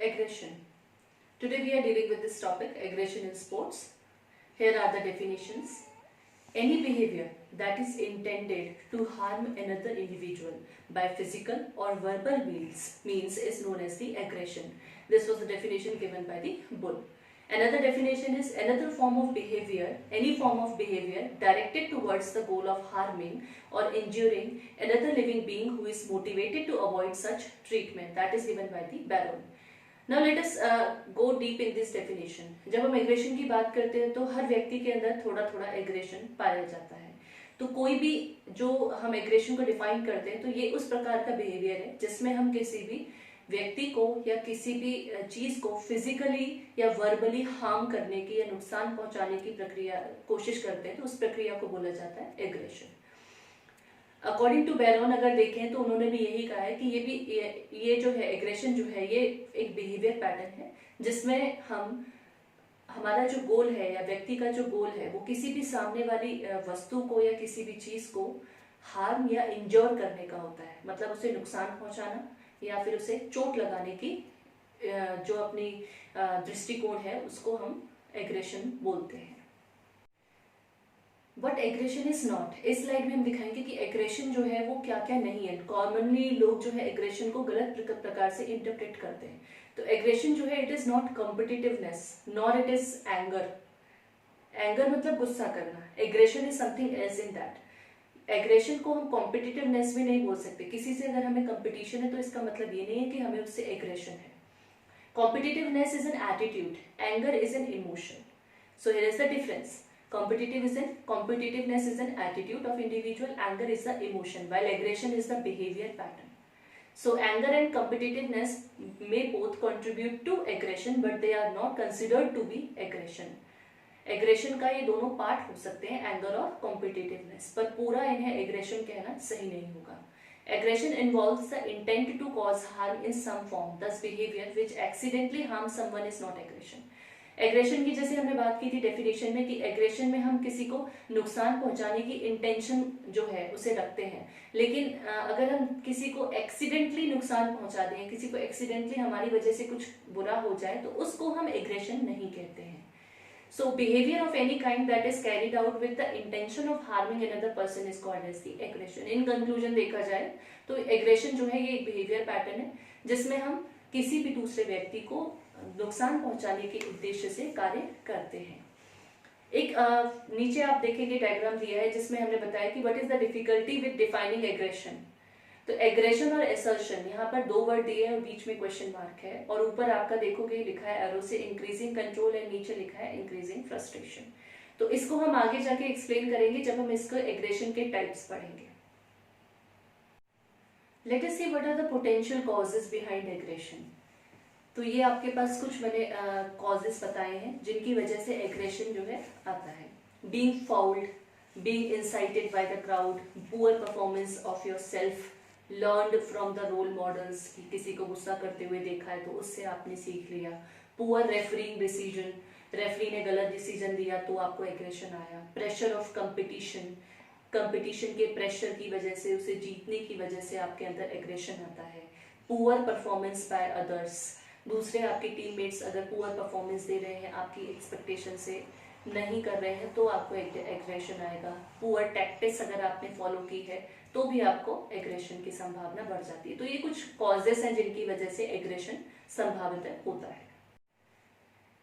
Aggression. Today we are dealing with this topic, aggression in sports. Here are the definitions. Any behavior that is intended to harm another individual by physical or verbal means is known as the aggression. This was the definition given by the Bull. Another definition is another form of behavior, any form of behavior directed towards the goal of harming or injuring another living being who is motivated to avoid such treatment. That is given by the Baron. Now let us go deep in this definition. जब हम aggression की बात करते हैं तो हर व्यक्ति के अंदर थोड़ा थोड़ा एग्रेशन पाया जाता है. तो कोई भी जो हम एग्रेशन को डिफाइन करते हैं तो ये उस प्रकार का बिहेवियर है जिसमें हम किसी भी व्यक्ति को या किसी भी चीज को फिजिकली या वर्बली हार्म करने की या नुकसान पहुंचाने की प्रक्रिया कोशिश करते हैं तो उस प्रक्रिया को बोला जाता है एग्रेशन. अकॉर्डिंग टू बैरन अगर देखें तो उन्होंने भी यही कहा है कि ये जो है एग्रेशन जो है ये एक बिहेवियर पैटर्न है जिसमें हमारा जो गोल है या व्यक्ति का जो गोल है वो किसी भी सामने वाली वस्तु को या किसी भी चीज को हार्म या इंजोर करने का होता है. मतलब उसे नुकसान पहुंचाना या फिर उसे चोट लगाने की जो अपनी दृष्टिकोण है उसको हम एग्रेशन बोलते हैं. But aggression is not. इस स्लाइड में हम दिखाएंगे कि एग्रेशन जो है वो क्या क्या नहीं है. कॉमनली लोग जो है एग्रेशन को गलत प्रकार से इंटरप्रेट करते हैं. तो एग्रेशन जो है it is not competitiveness nor it is anger. Anger मतलब गुस्सा करना. Aggression is something else in that. Aggression को हम कॉम्पिटिटिवनेस भी नहीं बोल सकते. किसी से अगर हमें कंपटीशन है तो इसका मतलब ये नहीं है कि हमें उससे एग्रेशन है. Competitiveness is an attitude, anger is an emotion. So here is the difference. Competitiveness is an attitude of individual, anger is the emotion, while aggression is the behavior pattern. So anger and competitiveness may both contribute to aggression, but they are not considered to be aggression. Aggression का ये दोनों part हो सकते हैं, anger और competitiveness, पर पूरा इन्हें aggression कहना सही नहीं होगा. Aggression involves the intent to cause harm in some form. Thus behavior which accidentally harms someone is not aggression. Aggression की जैसे हमने बात की थी डेफिनेशन में कि एग्रेशन में हम किसी को नुकसान पहुंचाने की इंटेंशन जो है उसे रखते हैं, लेकिन अगर हम किसी को एक्सीडेंटली नुकसान पहुंचा दें, किसी को एक्सीडेंटली हमारी वजह से कुछ बुरा हो जाए तो उसको हम एग्रेशन नहीं कहते हैं. So behaviour of any kind that is carried out with the intention of harming another person is called as the aggression. In conclusion देखा जाए तो एग्रेशन जो है ये एक बिहेवियर पैटर्न है जिसमें हम किसी भी दूसरे व्यक्ति को नुकसान पहुंचाने के उद्देश्य से कार्य करते हैं. एक नीचे आप देखेंगे डायग्राम दिया है जिसमें हमने बताया कि what is the difficulty with defining aggression. तो एग्रेशन और असर्शन, यहाँ पर दो वर्ड दिए हैं और बीच में क्वेश्चन मार्क है और ऊपर आपका देखोगे लिखा है एरो से इंक्रीजिंग कंट्रोल और नीचे लिखा है इंक्रीजिंग फ्रस्ट्रेशन. तो इसको हम आगे जाके एक्सप्लेन करेंगे जब हम इसको एग्रेशन के टाइप्स पढ़ेंगे. Let us see what are the potential causes behind aggression. तो ये आपके पास कुछ मैंने कॉजेस बताए हैं जिनकी वजह से एग्रेशन जो है आता है. Being fouled, being incited by the crowd, poor performance of yourself, learned from the role models. किसी को गुस्सा करते हुए देखा है तो उससे आपने सीख लिया. पुअर रेफरिंग डिसीजन, रेफरी ने गलत डिसीजन दिया तो आपको एग्रेशन आया. प्रेशर ऑफ कंपटीशन, कंपटीशन के प्रेशर की वजह से, उसे जीतने की वजह से आपके अंदर एग्रेशन आता है. पुअर परफॉर्मेंस बाय अदर्स, दूसरे आपके टीममेट्स अगर पुअर परफॉर्मेंस दे रहे हैं, आपकी एक्सपेक्टेशन से नहीं कर रहे हैं तो आपको एग्रेशन आएगा. पुअर टैक्टिक्स अगर आपने फॉलो की है तो भी आपको एग्रेशन की संभावना बढ़ जाती है. तो ये कुछ कॉजेस हैं जिनकी वजह से एग्रेशन संभावित होता है.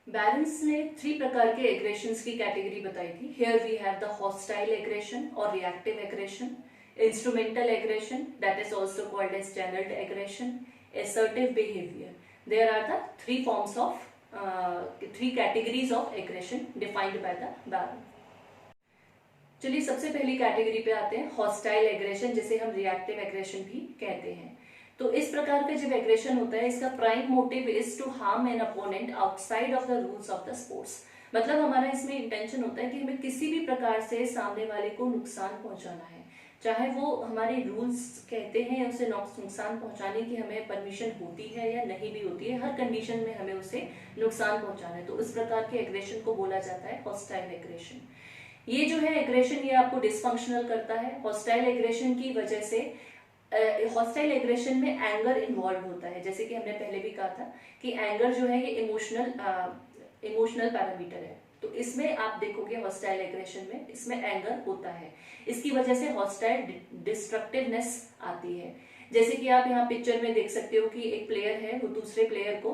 बैलेंस ने 3 प्रकार के एग्रेशंस की कैटेगरी बताई थी. Here we have the hostile aggression और reactive aggression, instrumental aggression that is also called as channelled aggression, assertive behavior. There are the 3 forms of 3 categories of aggression defined by the Baron. चलिए सबसे पहली category पे आते हैं, hostile aggression जिसे हम reactive aggression भी कहते हैं. तो इस प्रकार का जब एग्रेशन होता है इसका prime motive is to harm an opponent outside of the rules of the sports. मतलब हमारा इसमें इंटेंशन होता है कि हमें किसी भी प्रकार से सामने वाले को नुकसान पहुंचाना है, चाहे वो हमारे रूल्स कहते हैं उसे नुकसान पहुंचाने की हमें परमिशन होती है या नहीं भी होती है, हर कंडीशन में हमें उसे नुकसान पहुंचाना है. तो इस प्रकार के एग्रेशन को बोला जाता है हॉस्टाइल एग्रेशन. ये जो है एग्रेशन ये आपको डिसफंक्शनल करता है. हॉस्टाइल एग्रेशन की वजह से हॉस्टाइल एग्रेशन में एंगर इन्वॉल्व होता है, जैसे कि हमने पहले भी कहा था कि एंगर जो है ये इमोशनल पैरामीटर है। तो इसमें आप देखोगे हॉस्टाइल एग्रेशन में इसमें एंगर होता है, इसकी वजह से हॉस्टाइल डिस्ट्रक्टिवनेस आती है। जैसे कि आप यहाँ पिक्चर में देख सकते हो कि एक प्लेयर है वो दूसरे प्लेयर को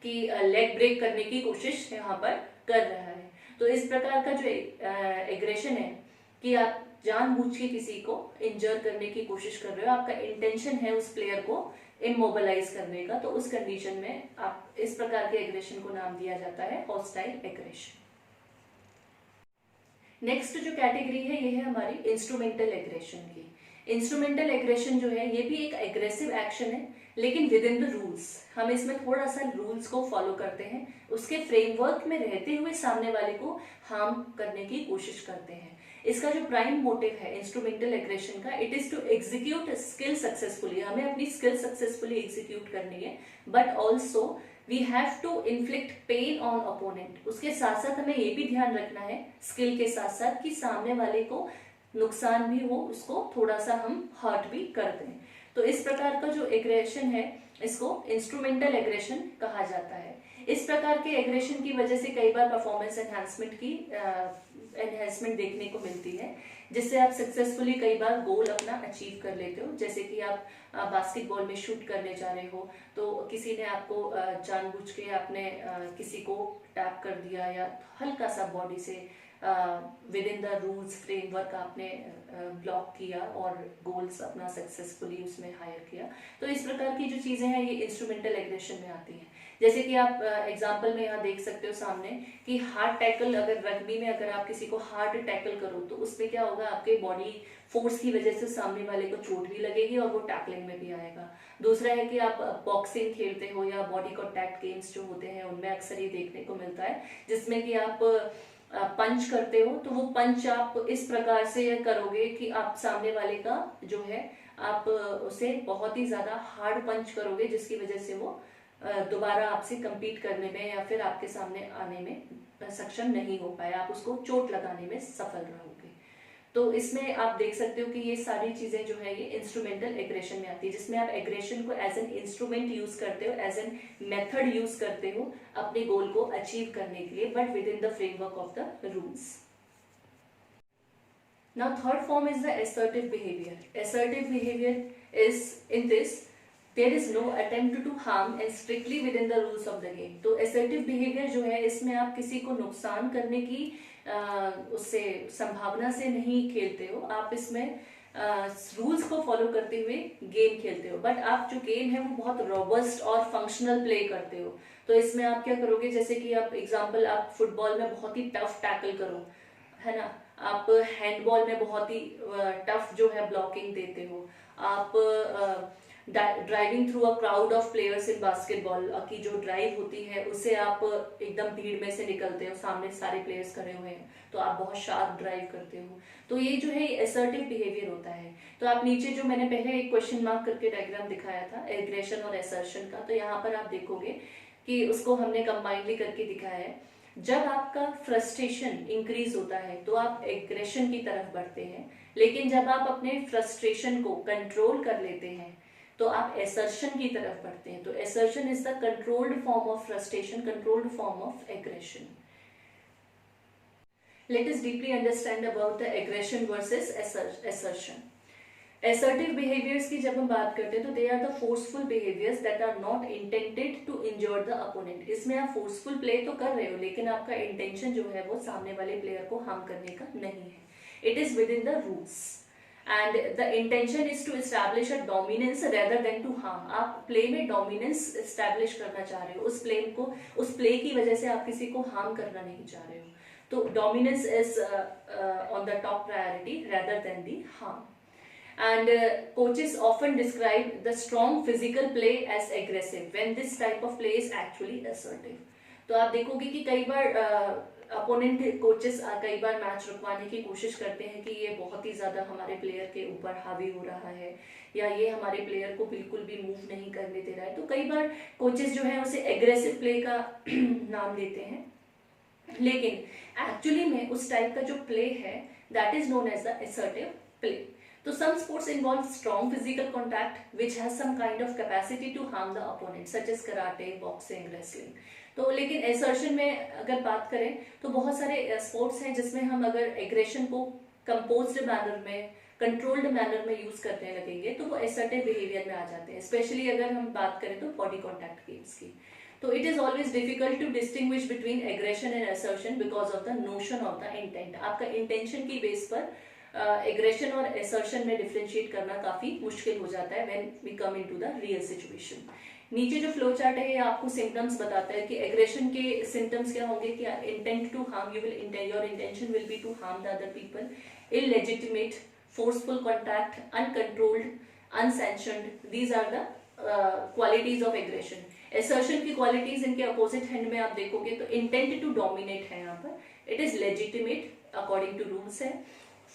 कि लेग ब्रेक करने की कोशिश यहाँ पर कर रहा है। तो इस प्रकार का जो एग्रेशन है कि आप जानबूझ के किसी को इंजर करने की कोशिश कर रहे हो, आपका इंटेंशन है उस प्लेयर को इमोबिलाइज करने का, तो उस कंडीशन में आप इस प्रकार के एग्रेशन को नाम दिया जाता है हॉस्टाइल एग्रेशन। नेक्स्ट जो कैटेगरी है ये है हमारी इंस्ट्रूमेंटल एग्रेशन की। इंस्ट्रूमेंटल एग्रेशन जो है ये भी एक एग्रेसिव एक्शन है, लेकिन विद इन द रूल्स। हम इसमें थोड़ा सा रूल्स को फॉलो करते हैं, उसके फ्रेमवर्क में रहते हुए सामने वाले को हार्म करने की कोशिश करते हैं। इसका जो प्राइम मोटिव है इंस्ट्रूमेंटल एग्रेशन का, it is to execute skill successfully. हमें अपनी स्किल सक्सेसफुली एग्जीक्यूट करनी है, but also we have to inflict pain on opponent. उसके साथ साथ हमें ये भी ध्यान रखना है स्किल के साथ साथ कि सामने वाले को नुकसान भी हो, उसको थोड़ा सा हम हर्ट भी कर दें। तो इस प्रकार का जो एग्रेशन है इसको इंस्ट्रूमेंटल एग्रेशन कहा जाता है। इस प्रकार के एग्रेशन की वजह से कई बार परफॉर्मेंस एनहेंसमेंट देखने को मिलती है, जिससे आप सक्सेसफुली कई बार गोल अपना अचीव कर लेते हो। जैसे कि आप बास्केटबॉल में शूट करने जा रहे हो, तो किसी ने आपको जानबूझ के आपने किसी को टैप कर दिया या हल्का सा बॉडी से with in the rules framework आपने ब्लॉक किया और गोल्स अपना सक्सेसफुली उसमें हायर किया। तो इस प्रकार की जो चीजें हैं ये इंस्ट्रूमेंटल एग्रेशन में आती हैं। जैसे कि आप एग्जांपल में यहाँ देख सकते हो सामने कि हार्ड टैकल, अगर रग्बी में अगर आप किसी को हार्ड टैकल करो तो उसमें क्या होगा, आपके बॉडी फोर्स की वजह से सामने वाले को चोट भी लगेगी और वो टैकलिंग में भी आएगा। दूसरा है कि आप बॉक्सिंग खेलते हो या बॉडी कॉन्टैक्ट गेम्स जो होते हैं उनमें अक्सर ये देखने को मिलता है, जिसमें कि आप पंच करते हो, तो वो पंच आप इस प्रकार से करोगे कि आप सामने वाले का जो है आप उसे बहुत ही ज्यादा हार्ड पंच करोगे, जिसकी वजह से वो दोबारा आपसे compete करने में या फिर आपके सामने आने में सक्षम नहीं हो पाए, आप उसको चोट लगाने में सफल रहोगे। तो इसमें आप देख सकते हो कि ये सारी चीजें जो है ये इंस्ट्रूमेंटल एग्रेशन में आती है, जिसमें आप एग्रेशन को एज एन इंस्ट्रूमेंट यूज करते हो, एज एन मेथड यूज करते हो अपने गोल को अचीव करने के लिए, but with in the framework of the rules. Now third form is the assertive behavior. Assertive behavior is in this there is no attempt to harm and strictly within the rules of the game. तो assertive behavior जो है इसमें आप किसी को नुकसान करने की उससे संभावना से नहीं खेलते हो, आप इसमें रूल्स को फॉलो करते हुए गेम खेलते हो, बट आप जो गेम है वो बहुत रोबस्ट और फंक्शनल प्ले करते हो। तो इसमें आप क्या करोगे, जैसे कि आप एग्जांपल आप फुटबॉल में बहुत ही टफ टैकल करो, है ना, आप हैंडबॉल में बहुत ही टफ जो है ब्लॉकिंग देते हो, आप driving through a crowd of players in basketball की जो ड्राइव होती है उससे आप एकदम भीड़ में से निकलते हो, सामने सारे प्लेयर्स खड़े हुए हैं तो आप बहुत शार्प ड्राइव करते हो। तो ये जो है असर्टिव बिहेवियर होता है। तो आप नीचे जो मैंने पहले एक क्वेश्चन मार्क करके डायग्राम दिखाया था एग्रेशन और असर्शन का, तो यहाँ पर आप देखोगे कि उसको हमने कंबाइनली करके दिखाया है। जब आपका फ्रस्ट्रेशन इंक्रीज होता है तो आप एग्रेशन की तरफ बढ़ते हैं, लेकिन जब आप अपने फ्रस्ट्रेशन को कंट्रोल कर लेते हैं तो आप असर्शन की तरफ बढ़ते हैं। तो assertion is the controlled form of frustration, controlled form of aggression. Let us deeply understand about the aggression versus assertion. Assertive behaviours की जब हम बात करते हैं तो they are the forceful behaviours that are not intended to injure the opponent. इसमें आप forceful play तो कर रहे हो लेकिन आपका इंटेंशन जो है वो सामने वाले प्लेयर को हार्म करने का नहीं है। It is with in the rules and the intention is to establish a dominance rather than to harm। आप प्ले में डोमिनेंस एस्टैब्लिश करना चाह रहे हो, उस प्ले की वजह से आप किसी को हार्म करना नहीं चाह रहे हो। तो dominance is on the top priority rather than the harm। And coaches often describe the strong physical play as aggressive when this type of play is actually assertive। तो आप देखोगे कि कई बार अपोनेंट कोचेस कई बार मैच रुकवाने की कोशिश करते हैं कि ये बहुत ही ज्यादा हमारे प्लेयर के ऊपर हावी हो रहा है या ये हमारे प्लेयर को बिल्कुल भी मूव नहीं करने दे रहा है। तो कई बार कोचेस जो है उसे एग्रेसिव प्ले का नाम देते हैं, लेकिन एक्चुअली में उस टाइप का जो प्ले है that is known as the assertive play. तो some sports involve strong physical contact which has some kind of capacity to harm the opponent such as karate, boxing, wrestling. तो लेकिन assertion में अगर बात करें तो बहुत सारे स्पोर्ट्स हैं जिसमें हम अगर एग्रेशन को कंपोज्ड मैनर में, कंट्रोल्ड मैनर में यूज करने लगेंगे तो वो असर्टिव बिहेवियर में आ जाते हैं, स्पेशली अगर हम बात करें तो बॉडी कॉन्टैक्ट गेम्स की. तो it is always difficult to distinguish between aggression and assertion because of the notion of the intent. आपका इंटेंशन की बेस पर एग्रेशन और असर्शन में डिफरेंशिएट करना काफी मुश्किल हो जाता है when we come into the real situation. नीचे जो फ्लो चार्ट है ये आपको सिम्टम्स बताता है कि एग्रेशन के सिम्टम्स क्या होंगे कि intent to harm, your intention will be to harm the other people, illegitimate, forceful contact, uncontrolled, unsanctioned. These are the qualities of aggression. Assertion की qualities इनके opposite hand में आप देखोगे तो intent to dominate है यहाँ पर, it is legitimate according to rules है,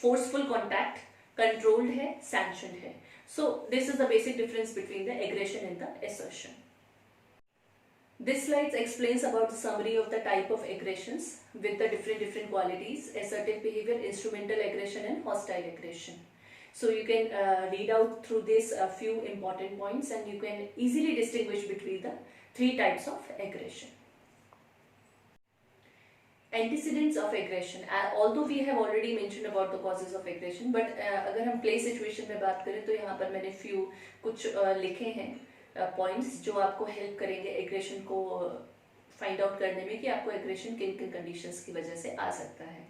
forceful contact, controlled है, sanctioned है. So this is the basic difference between the aggression and the assertion. This slide explains about the summary of the type of aggressions with the different qualities: assertive behavior, instrumental aggression and hostile aggression. So you can read out through this a few important points and you can easily distinguish between the three types of aggression. Antecedents of aggression. Although we have already mentioned about the causes of aggression, but अगर हम play situation में बात करें तो यहाँ पर मैंने few कुछ लिखे हैं पॉइंट्स जो आपको हेल्प करेंगे एग्रेशन को फाइंड आउट करने में कि आपको एग्रेशन किन किन कंडीशंस की वजह से आ सकता है.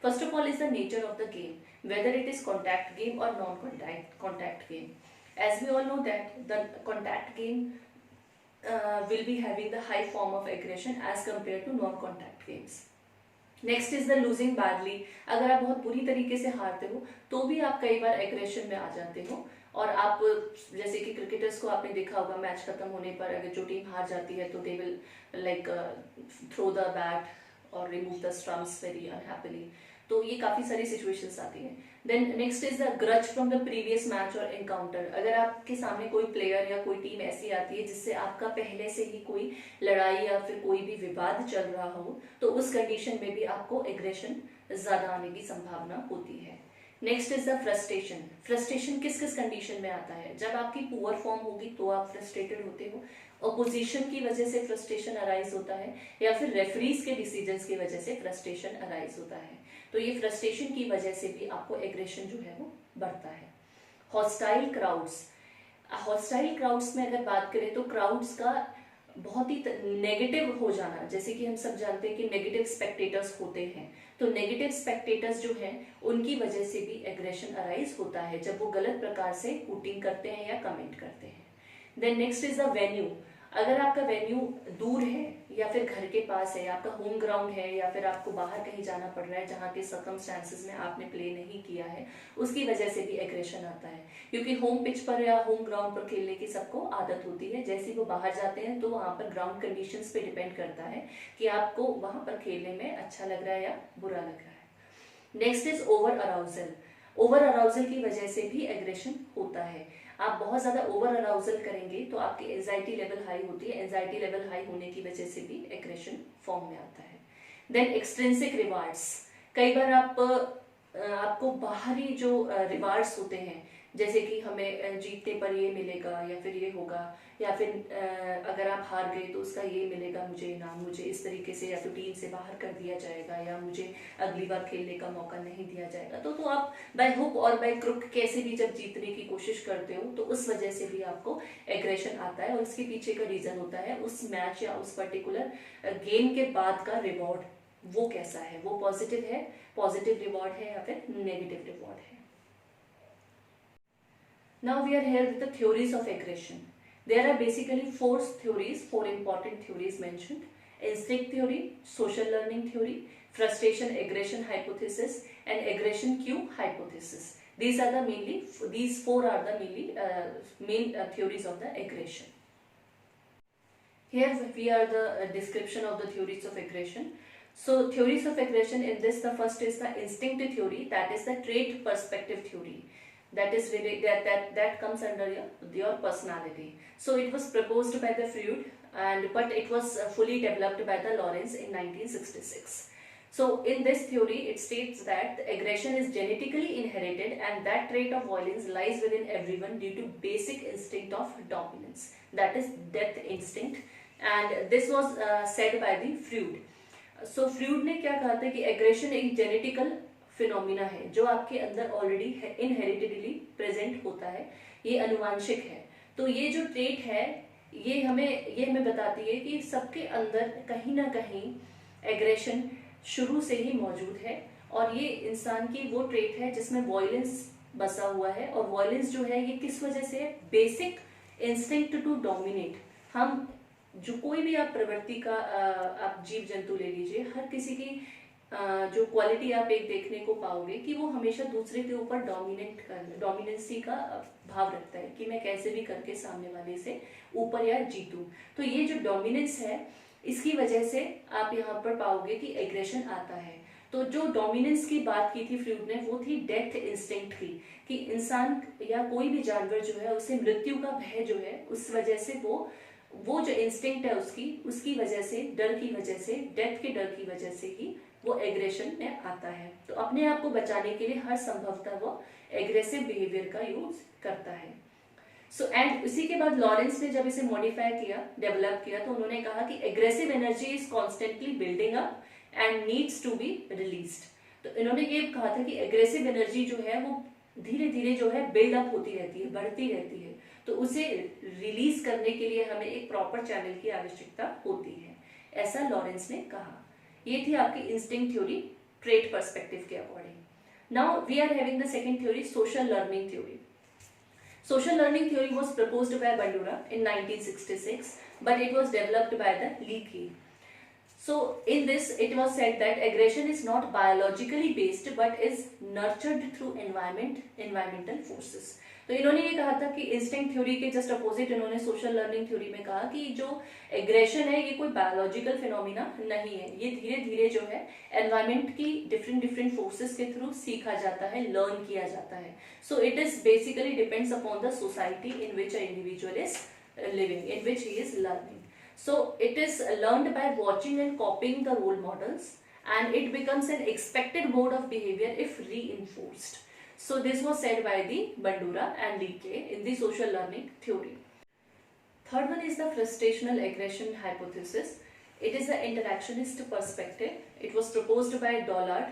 First of all is the nature of the game, whether it is contact game और non contact game. As we all know that the contact game will be having the high form of aggression as compare to non contact games. Next is the losing badly. अगर आप बहुत बुरी तरीके से हारते हो तो भी आप कई बार एग्रेशन में आ जाते हो और आप जैसे कि क्रिकेटर्स को आपने देखा होगा मैच खत्म होने पर अगर जो टीम हार जाती है तो they will like throw the bat और remove the stumps very unhappily. तो ये काफी सारी सिचुएशंस आती हैं. Then next is the grudge from the previous match और एनकाउंटर. अगर आपके सामने कोई प्लेयर या कोई टीम ऐसी आती है जिससे आपका पहले से ही कोई लड़ाई या फिर कोई भी विवाद चल रहा हो तो उस कंडीशन में भी आपको एग्रेशन ज्यादा आने की संभावना होती है. Next is the frustration. Frustration किस किस कंडीशन में आता है? जब आपकी पुअर फॉर्म होगी तो आप फ्रस्ट्रेटेड होते हो, अपोजिशन की वजह से फ्रस्ट्रेशन अराइज होता है या फिर रेफरीज के डिसीजंस की वजह से फ्रस्ट्रेशन अराइज होता है. तो ये फ्रस्ट्रेशन की वजह से भी आपको एग्रेशन जो है वो बढ़ता है. Hostile crowds. हॉस्टाइल क्राउड्स में अगर बात करें तो क्राउड्स का बहुत ही नेगेटिव हो जाना, जैसे कि हम सब जानते हैं कि नेगेटिव स्पेक्टेटर्स होते हैं, तो नेगेटिव स्पेक्टेटर्स जो हैं उनकी वजह से भी एग्रेशन अराइज होता है जब वो गलत प्रकार से हूटिंग करते हैं या कमेंट करते हैं. Then next is the venue. अगर आपका वेन्यू दूर है या फिर घर के पास है, आपका होम ग्राउंड है या फिर आपको बाहर कहीं जाना पड़ रहा है जहाँ के सर्कमस्टांसेस में आपने प्ले नहीं किया है, उसकी वजह से भी एग्रेशन आता है. क्योंकि होम पिच पर या होम ग्राउंड पर खेलने की सबको आदत होती है, जैसे वो बाहर जाते हैं तो वहाँ पर ग्राउंड कंडीशंस पे डिपेंड करता है कि आपको वहाँ पर खेलने में अच्छा लग रहा है या बुरा लग रहा है. Next is over arousal. Over arousal की वजह से भी एग्रेशन होता है. आप बहुत ज्यादा ओवर अराउजल करेंगे तो आपकी एंजाइटी लेवल हाई होती है, एंजाइटी लेवल हाई होने की वजह से भी एग्रेशन फॉर्म में आता है. Then extrinsic rewards. कई बार आपको बाहरी जो रिवार्ड्स होते हैं जैसे कि हमें जीतने पर ये मिलेगा या फिर ये होगा या फिर अगर आप हार गए तो उसका ये मिलेगा मुझे इनाम, मुझे इस तरीके से या तो टीम से बाहर कर दिया जाएगा या मुझे अगली बार खेलने का मौका नहीं दिया जाएगा. तो आप बाय हुक और बाय क्रुक कैसे भी जब जीतने की कोशिश करते हो तो उस वजह से भी आपको एग्रेशन आता है और इसके पीछे का रीजन होता है उस मैच या उस पर्टिकुलर गेम के बाद का रिवॉर्ड वो कैसा है, वो पॉजिटिव है, पॉजिटिव रिवॉर्ड है या फिर नेगेटिव रिवॉर्ड है. Now we are here with the theories of aggression. There are basically four important theories mentioned: instinct theory, social learning theory, frustration aggression hypothesis, and aggression cue hypothesis. These four are the main theories of the aggression. Here we are the description of the theories of aggression. So theories of aggression, in this the first is the instinct theory, that is the trait perspective theory. That comes under your personality. So it was proposed by the Freud but it was fully developed by the Lawrence in 1966. So in this theory, it states that aggression is genetically inherited and that trait of violence lies within everyone due to basic instinct of dominance, that is death instinct. And this was said by the Freud. So Freud ने क्या कहा था कि aggression एक genetical phenomena है जो आपके अंदर ऑलरेडी इनहेरिटेडली प्रेजेंट होता है, ये अनुवांशिक है। तो ये जो ट्रेट है ये हमें बताती है कि सबके अंदर कहीं ना कहीं एग्रेशन शुरू से ही मौजूद है और ये इंसान की वो ट्रेट है जिसमें वॉयलेंस बसा हुआ है। और वॉयलेंस जो है ये किस वजह से है? Basic instinct to dominate. हम जो कोई भी आप प्रवृत्ति का आप जीव जंतु ले लीजिए, हर किसी की जो क्वालिटी आप एक देखने को पाओगे कि वो हमेशा दूसरे के ऊपर डोमिनेंसी का भाव रखता है कि मैं कैसे भी करके सामने वाले से ऊपर या जीतूं। तो ये जो डोमिनेंस है इसकी वजह से आप यहाँ पर पाओगे कि एग्रेशन आता है। तो जो डोमिनेंस की बात की थी फ्रूड ने वो थी डेथ इंस्टिंक्ट की, कि इंसान या कोई भी जानवर जो है उसे मृत्यु का भय जो है उस वजह से वो जो इंस्टिंक्ट है उसकी वजह से, डर की वजह से, डेथ के डर की वजह से ही वो एग्रेशन में आता है। तो अपने आप को बचाने के लिए हर संभवतः वो एग्रेसिव बिहेवियर का यूज करता है। सो एंड उसी के बाद लॉरेंस ने जब इसे मॉडिफाई किया, डेवलप किया, तो उन्होंने कहा कि aggressive energy is constantly building up and needs to be released. तो इन्होंने ये कहा था कि एग्रेसिव एनर्जी जो है वो धीरे धीरे जो है बिल्डअप होती रहती है, बढ़ती रहती है, तो उसे रिलीज करने के लिए हमें एक प्रॉपर चैनल की आवश्यकता होती है, ऐसा लॉरेंस ने कहा। ये थी आपकी इंस्टिंक्ट थ्योरी ट्रेट पर्सपेक्टिव के according. Now we are having the second theory, social learning theory. Social learning theory was proposed by Bandura in 1966, but it was developed by the Leakey. So in this it was said that aggression is not biologically based but is nurtured through environmental forces. तो इन्होंने ये कहा था कि instinct theory के just opposite इन्होंने social learning theory में कहा कि जो एग्रेशन है ये कोई बायोलॉजिकल फिनोमिना नहीं है, ये धीरे धीरे जो है एनवायरमेंट की डिफरेंट फोर्सेस के थ्रू सीखा जाता है, लर्न किया जाता है। So it is basically depends upon the society in which a individual is living, in which he is learning. So it is learned by watching and copying the role models, and it becomes an expected mode of behavior if reinforced. So this was said by the Bandura and Leakey in the social learning theory. Third one is the frustrational aggression hypothesis. It is the interactionist perspective. It was proposed by Dollard.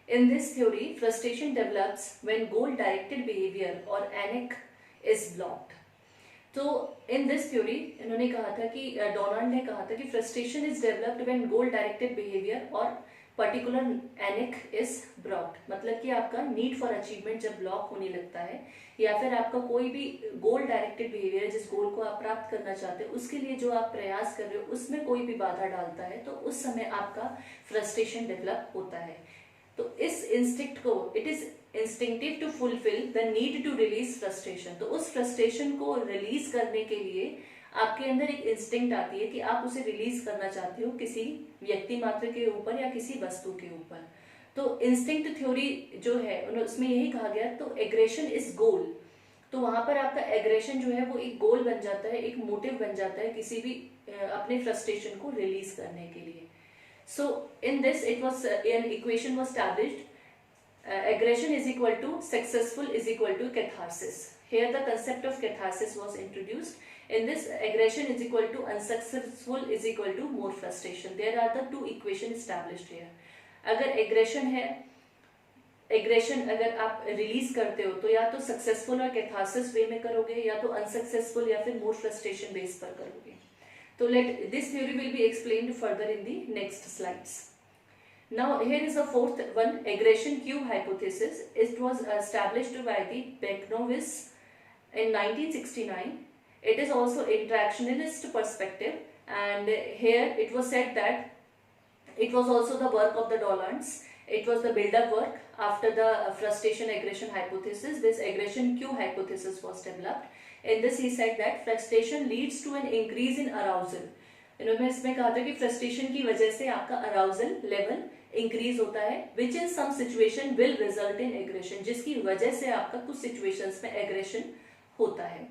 In this theory, frustration develops when goal-directed behavior or ANIC is blocked. तो in this theory इन्होंने कहा था कि Donald ने कहा था कि frustration is developed when goal directed behaviour और पर्टिकुलर एनिक इज ब्लॉक्ड। मतलब कि आपका नीड फॉर अचीवमेंट जब ब्लॉक होने लगता है या फिर आपका कोई भी गोल डायरेक्टेड बिहेवियर, जिस गोल को आप प्राप्त करना चाहते हो उसके लिए जो आप प्रयास कर रहे हो उसमें कोई भी बाधा डालता है, तो उस समय आपका फ्रस्ट्रेशन डेवलप होता है। तो इस इंस्टिंक्ट को, it is instinctive to fulfil the need to release frustration. तो उस फ्रस्ट्रेशन को रिलीज करने के लिए आपके अंदर एक इंस्टिंक्ट आती है कि आप उसे रिलीज करना चाहते हो किसी व्यक्ति मात्र के ऊपर या किसी वस्तु के ऊपर। तो इंस्टिंक्ट थ्योरी जो है उसमें यही कहा गया, तो एग्रेशन इज गोल। तो वहां पर आपका एग्रेशन जो है वो एक गोल बन जाता है, एक मोटिव बन जाता है किसी भी अपने फ्रस्ट्रेशन को रिलीज करने के लिए। So in this it was an equation was established. Aggression is equal to successful is equal to catharsis. Here the concept of catharsis was introduced. In this, aggression is equal to unsuccessful is equal to more frustration. There are the two equations established here. अगर aggression है, aggression अगर आप release करते हो तो या तो successful और कैथारसिस वे में करोगे या तो अनसक्सेसफुल या फिर मोर फ्रस्ट्रेशन बेस पर करोगे। So this theory will be explained further in the next slides. Now here is the fourth one, aggression cube hypothesis. It was established by the Beknovitz in 1969. It is also interactionist perspective, and here it was said that it was also the work of the Dollards. It was the build-up work after the frustration aggression hypothesis. This aggression cube hypothesis was developed. In this he said that frustration leads to an increase in arousal. इन्होंने इसमें कहा था कि frustration की वजह से आपका arousal level increase होता है, which in some situation will result in aggression, जिसकी वजह से आपका कुछ सिचुएशंस में एग्रेशन होता है।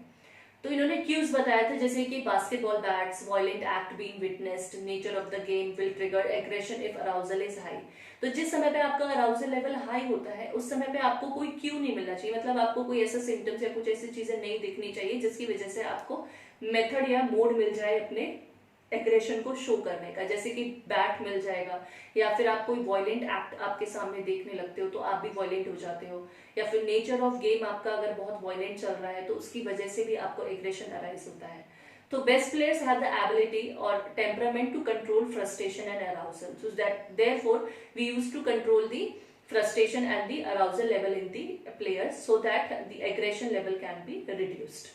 तो इन्होंने क्यूज बताया था जैसे कि basketball bats, violent act being witnessed, nature of the game will trigger aggression if arousal is high. तो तो जिस समय पे आपका अराउजल लेवल हाई होता है उस समय पे आपको कोई क्यू नहीं मिलना चाहिए, मतलब आपको कोई ऐसा सिम्टम्स या कुछ ऐसी चीजें नहीं दिखनी चाहिए जिसकी वजह से आपको मेथड या मोड मिल जाए अपने एग्रेशन को शो करने का, जैसे कि बैट मिल जाएगा, या फिर आप कोई वॉयलेंट एक्ट आपके सामने देखने लगते हो तो आप भी वॉयलेंट हो जाते हो, या फिर नेचर ऑफ गेम आपका अगर बहुत वॉयलेंट चल रहा है तो उसकी वजह से भी आपको एग्रेशन अराइज होता है। तो best players have the ability और temperament to control frustration and arousal, so that therefore we use to control the frustration and the arousal level in the players so that the aggression level can be reduced.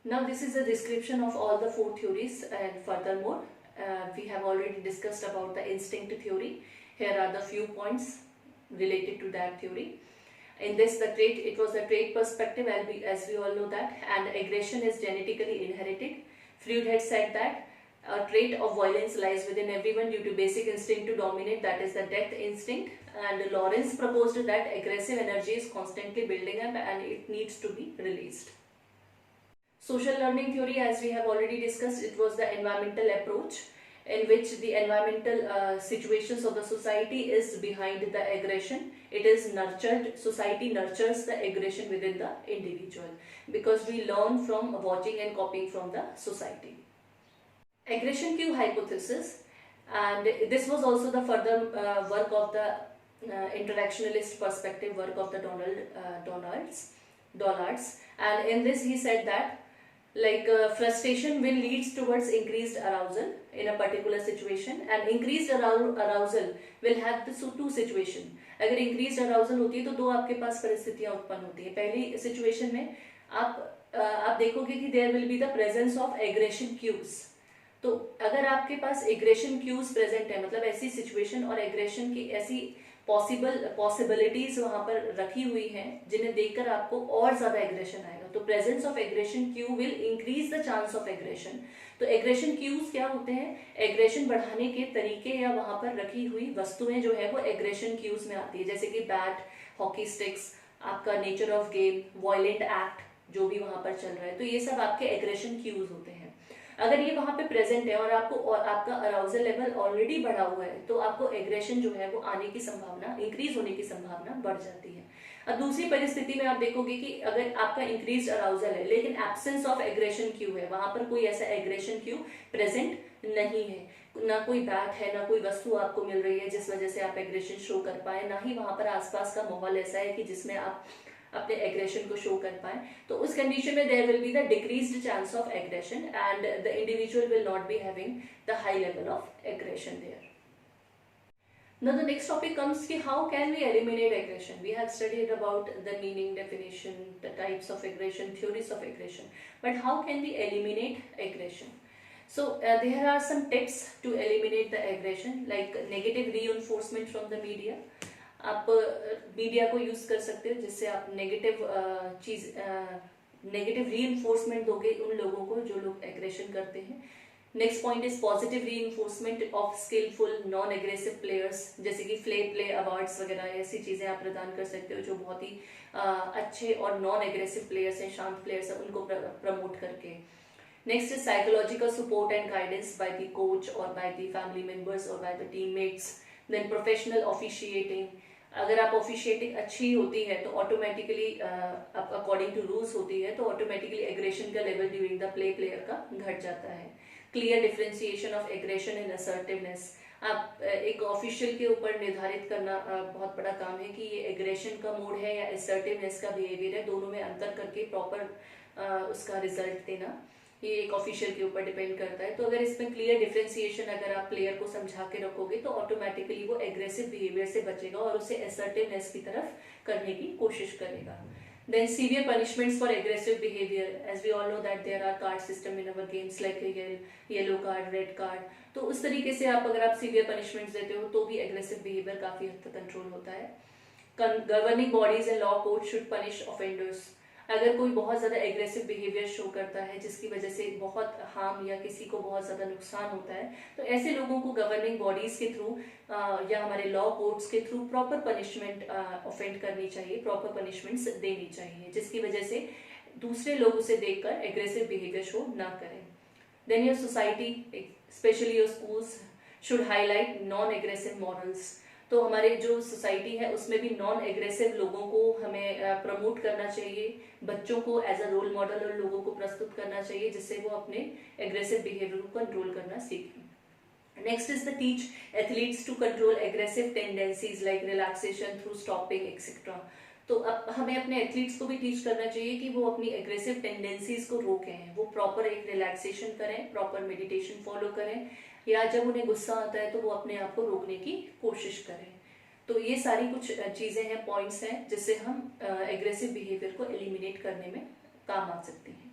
Now this is a description of all the 4 theories, and furthermore we have already discussed about the instinct theory. Here are the few points related to that theory. In this, it was the trait perspective, as we all know that, and aggression is genetically inherited. Freud had said that a trait of violence lies within everyone due to basic instinct to dominate, that is the death instinct, and Lawrence proposed that aggressive energy is constantly building up and it needs to be released. Social learning theory, as we have already discussed, it was the environmental approach in which the environmental situations of the society is behind the aggression. It is nurtured, society nurtures the aggression within the individual because we learn from watching and copying from the society. Aggression cue hypothesis, and this was also the further work of the interactionalist perspective work of the Dollards, and in this he said that frustration will leads towards increased arousal in a particular situation, and increased arousal will have the two situation. अगर increased arousal होती है तो 2 आपके पास परिस्थितियां उत्पन्न होती है। पहली सिचुएशन में आप देखोगे कि there will be the presence of aggression cues। तो अगर आपके पास एग्रेशन क्यूज प्रेजेंट है, मतलब ऐसी सिचुएशन और एग्रेशन की ऐसी पॉसिबिलिटीज वहां पर रखी हुई हैं जिन्हें देखकर आपको और ज्यादा एग्रेशन आएगा, तो presence of aggression Q will increase the chance of aggression. तो एग्रेशन क्यूज क्या होते हैं? एग्रेशन बढ़ाने के तरीके या वहां पर रखी हुई वस्तुएं जो है वो एग्रेशन क्यूज में आती है, जैसे कि बैट, हॉकी स्टिक्स, आपका nature of game, violent act जो भी वहां पर चल रहा है, तो ये सब आपके एग्रेशन क्यूज होते हैं। अगर ये वहां पे प्रेजेंट है और आपका अराउजल लेवल ऑलरेडी बढ़ा हुआ है तो आपको एग्रेशन जो है वो आने की संभावना, इंक्रीज होने की संभावना बढ़ जाती है। अब दूसरी परिस्थिति में आप देखोगे कि अगर आपका इंक्रीज अराउजल है लेकिन एब्सेंस ऑफ एग्रेशन क्यू है, वहां पर कोई ऐसा एग्रेशन क्यू प्रेजेंट नहीं है, ना कोई बैट है, ना कोई वस्तु आपको मिल रही है जिस वजह से आप एग्रेशन शो कर पाए, ना ही वहां पर आसपास का माहौल ऐसा है कि जिसमें आप अपने एग्रेशन को शो कर पाए, तो उस कंडीशन में there will be the decreased chance of aggression and the individual will not be having the high level of aggression there. Now the next topic comes ki how can we eliminate aggression? We have studied about the meaning, definition, the types of aggression, theories of aggression, but how can we eliminate aggression? So there are some tips to eliminate the aggression, like negative reinforcement from the media. आप media को use कर सकते हो जिससे आप negative reinforcement दोगे उन लोगों को जो लोग एग्रेशन करते हैं। Next point is positive reinforcement of skillful non aggressive players, जैसे कि प्ले अवार्ड्स वगैरह ऐसी चीजें आप प्रदान कर सकते हो जो बहुत ही अच्छे और नॉन एग्रेसिव प्लेयर्स हैं, शांत प्लेयर्स हैं, उनको प्रमोट करके। Next is psychological support and guidance by the coach और बाय द फैमिली मेंबर्स और by the teammates. Then professional officiating, अगर आप ऑफिशिएटिंग अच्छी होती है तो ऑटोमेटिकली अकॉर्डिंग टू रूल्स होती है तो ऑटोमेटिकली एग्रेशन का लेवल ड्यूरिंग द प्लेयर का घट जाता है। Clear differentiation of aggression and assertiveness, आप एक ऑफिशियल के ऊपर निर्धारित करना बहुत बड़ा काम है कि ये एग्रेशन का मोड है या असर्टिवनेस का बिहेवियर है, दोनों में अंतर करके प्रॉपर उसका रिजल्ट देना, ये एक ऑफिशियल के ऊपर डिपेंड करता है। तो अगर इसमें क्लियर डिफरेंशिएशन अगर आप प्लेयर को समझा के रखोगे तो ऑटोमेटिकली वो एग्रेसिव बिहेवियर से बचेगा और उसे असर्टिवनेस की तरफ करने की कोशिश करेगा। Then severe punishments for aggressive behavior, as we all know that there are card system in our games like yellow card, red card, तो उस तरीके से अगर आप सीवियर पनिशमेंट्स देते हो तो भी एग्रेसिव बिहेवियर काफी हद तक कंट्रोल होता है। Governing bodies and law court should punish offenders, अगर कोई बहुत ज्यादा एग्रेसिव बिहेवियर शो करता है जिसकी वजह से बहुत हार्म या किसी को बहुत ज्यादा नुकसान होता है तो ऐसे लोगों को गवर्निंग बॉडीज के थ्रू या हमारे लॉ कोर्ट्स के थ्रू प्रॉपर पनिशमेंट ऑफेंड करनी चाहिए, प्रॉपर पनिशमेंट्स देनी चाहिए जिसकी वजह से दूसरे लोग उसे देखकर एग्रेसिव बिहेवियर शो ना करें। Then your society, specially your schools, should highlight non aggressive morals. तो हमारे जो सोसाइटी है उसमें भी नॉन एग्रेसिव लोगों को हमें प्रमोट करना चाहिए, बच्चों को एज अ रोल मॉडल और लोगों को प्रस्तुत करना चाहिए जिससे वो अपने एग्रेसिव बिहेवियर को कंट्रोल करना सीखें। Next is the teach athletes to control aggressive tendencies like relaxation through stopping etcetera. तो अब हमें अपने एथलीट्स को भी टीच करना चाहिए कि वो अपनी एग्रेसिव टेंडेंसीज को रोकें, वो प्रॉपर एक रिलैक्सेशन करें, प्रॉपर मेडिटेशन फॉलो करें, या जब उन्हें गुस्सा आता है तो वो अपने आप को रोकने की कोशिश करें। तो ये सारी कुछ चीजें हैं, पॉइंट्स हैं जिससे हम एग्रेसिव बिहेवियर को एलिमिनेट करने में काम आ सकती हैं।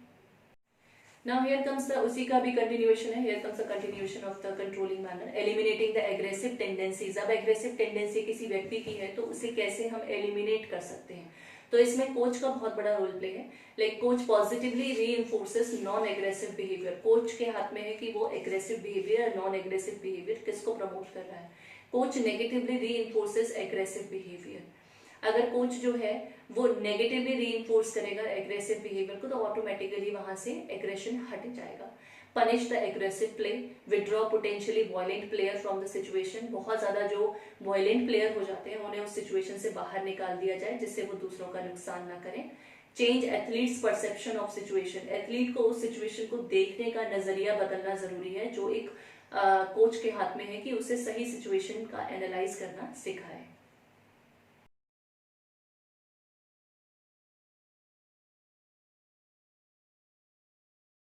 नाउ हियर कम्स द, उसी का भी कंटिन्यूएशन है, here comes the continuation of the controlling manner, eliminating the aggressive tendencies. अब एग्रेसिव टेंडेंसी किसी व्यक्ति की है तो उसे कैसे हम एलिमिनेट कर सकते हैं। तो इसमें कोच का बहुत बड़ा रोल प्ले है। Like coach positively reinforces non aggressive behaviour. Coach के हाथ में है कि वो एग्रेसिव बिहेवियर या नॉन एग्रेसिव बिहेवियर किसको प्रमोट कर रहा है। Coach negatively reinforces aggressive behaviour. अगर कोच जो है वो नेगेटिवली रीइंफोर्स करेगा एग्रेसिव बिहेवियर को तो ऑटोमेटिकली वहां से एग्रेशन हट जाएगा। Punish the aggressive play, withdraw potentially violent player from the situation. बहुत ज्यादा जो वायलेंट प्लेयर हो जाते हैं उन्हें उस सिचुएशन से बाहर निकाल दिया जाए जिससे वो दूसरों का नुकसान ना करें। Change athletes perception of situation. Athlete को उस सिचुएशन को देखने का नजरिया बदलना जरूरी है, जो एक कोच के हाथ में है कि उसे सही सिचुएशन का एनालाइज करना सिखाए।